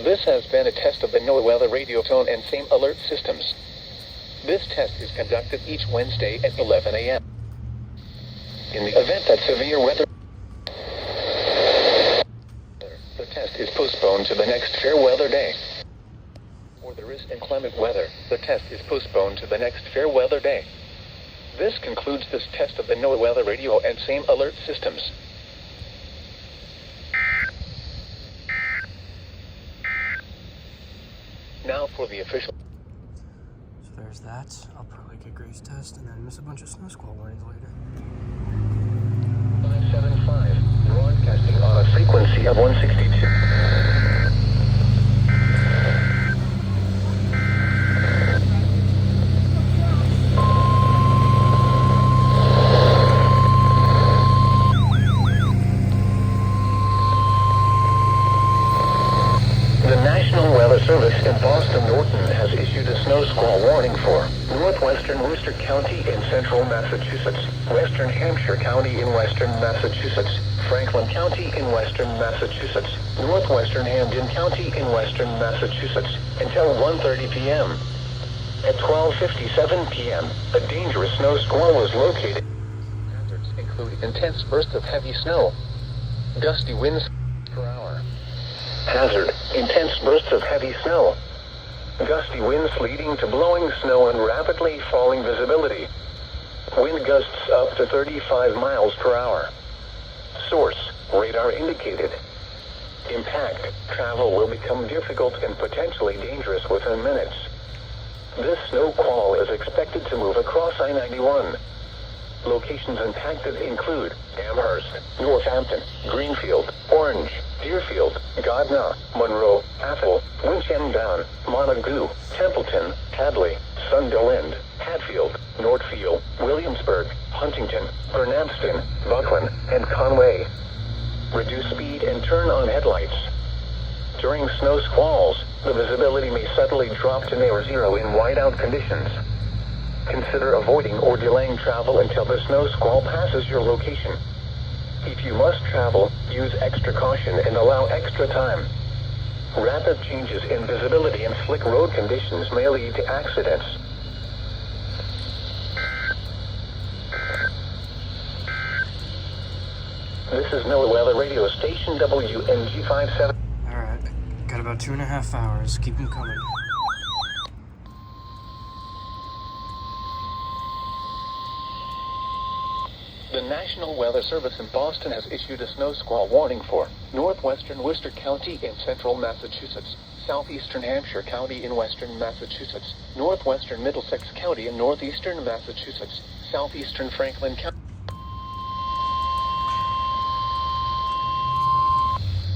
This has been a test of the NOAA weather radio tone and same alert systems. This test is conducted each Wednesday at 11 a.m. In the event that severe weather, the test is postponed to the next fair weather day. Or there is inclement weather, the test is postponed to the next fair weather day. This concludes this test of the NOAA weather radio and same alert systems. Now for the official. So there's that. I'll probably get Grace test and then miss a bunch of snow squall warnings later. 575, broadcasting on a frequency of 162. Service in Boston Norton has issued a snow squall warning for northwestern Worcester County in central Massachusetts, western Hampshire County in western Massachusetts, Franklin County in western Massachusetts, northwestern Hamden County in western Massachusetts, until 1:30 p.m. At 12:57 p.m., a dangerous snow squall was located. Hazards include intense bursts of heavy snow, gusty winds per hour. Hazard, intense bursts of heavy snow, gusty winds leading to blowing snow and rapidly falling visibility. Wind gusts up to 35 miles per hour. Source, radar indicated. Impact, travel will become difficult and potentially dangerous within minutes. This snow squall is expected to move across I-91. Locations impacted include Amherst, Northampton, Greenfield, Orange, Deerfield, Gardner, Monroe, Athol, Winchendon, Montague, Templeton, Hadley, Sunderland, Hatfield, Northfield, Williamsburg, Huntington, Bernamston, Buckland, and Conway. Reduce speed and turn on headlights. During snow squalls, the visibility may suddenly drop to near zero in whiteout conditions. Consider avoiding or delaying travel until the snow squall passes your location. If you must travel, use extra caution and allow extra time. Rapid changes in visibility and slick road conditions may lead to accidents. This is NOAA Weather Radio Station WNG57. Alright, got about 2.5 hours. Keep them coming. The National Weather Service in Boston has issued a snow squall warning for northwestern Worcester County in central Massachusetts, southeastern Hampshire County in western Massachusetts, northwestern Middlesex County in northeastern Massachusetts, southeastern Franklin County.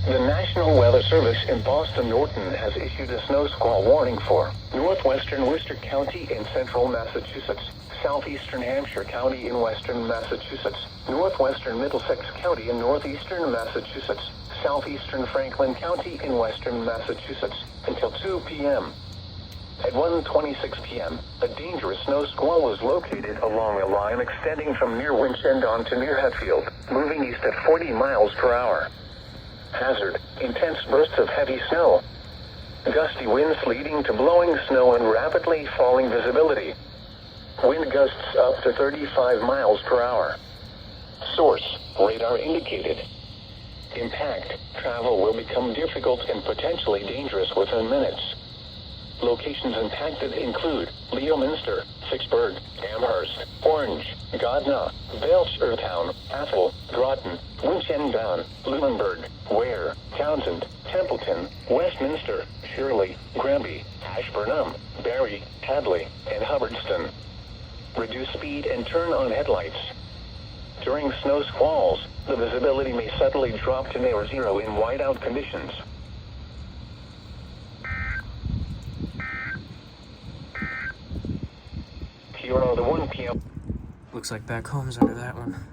The National Weather Service in Boston Norton has issued a snow squall warning for northwestern Worcester County in central Massachusetts, southeastern Hampshire County in western Massachusetts, northwestern Middlesex County in northeastern Massachusetts, southeastern Franklin County in western Massachusetts, until 2 p.m. At 1:26 p.m., a dangerous snow squall was located along a line extending from near Winchendon to near Hatfield, moving east at 40 miles per hour. Hazard, intense bursts of heavy snow, gusty winds leading to blowing snow and rapidly falling visibility. Wind gusts up to 35 miles per hour. Source, radar indicated. Impact, travel will become difficult and potentially dangerous within minutes. Locations impacted include Leominster, Vicksburg, Amherst, Orange, Gardner, Belchertown, Athol, Groton, Winchendon, Lunenburg, Ware, Townsend, Templeton, Westminster, Shirley, Granby, Ashburnham, Barry, Hadley, and Hubbardston. Reduce speed and turn on headlights. During snow squalls, the visibility may suddenly drop to near zero in whiteout conditions. Here are the 1 p.m. Looks like back home's under that one.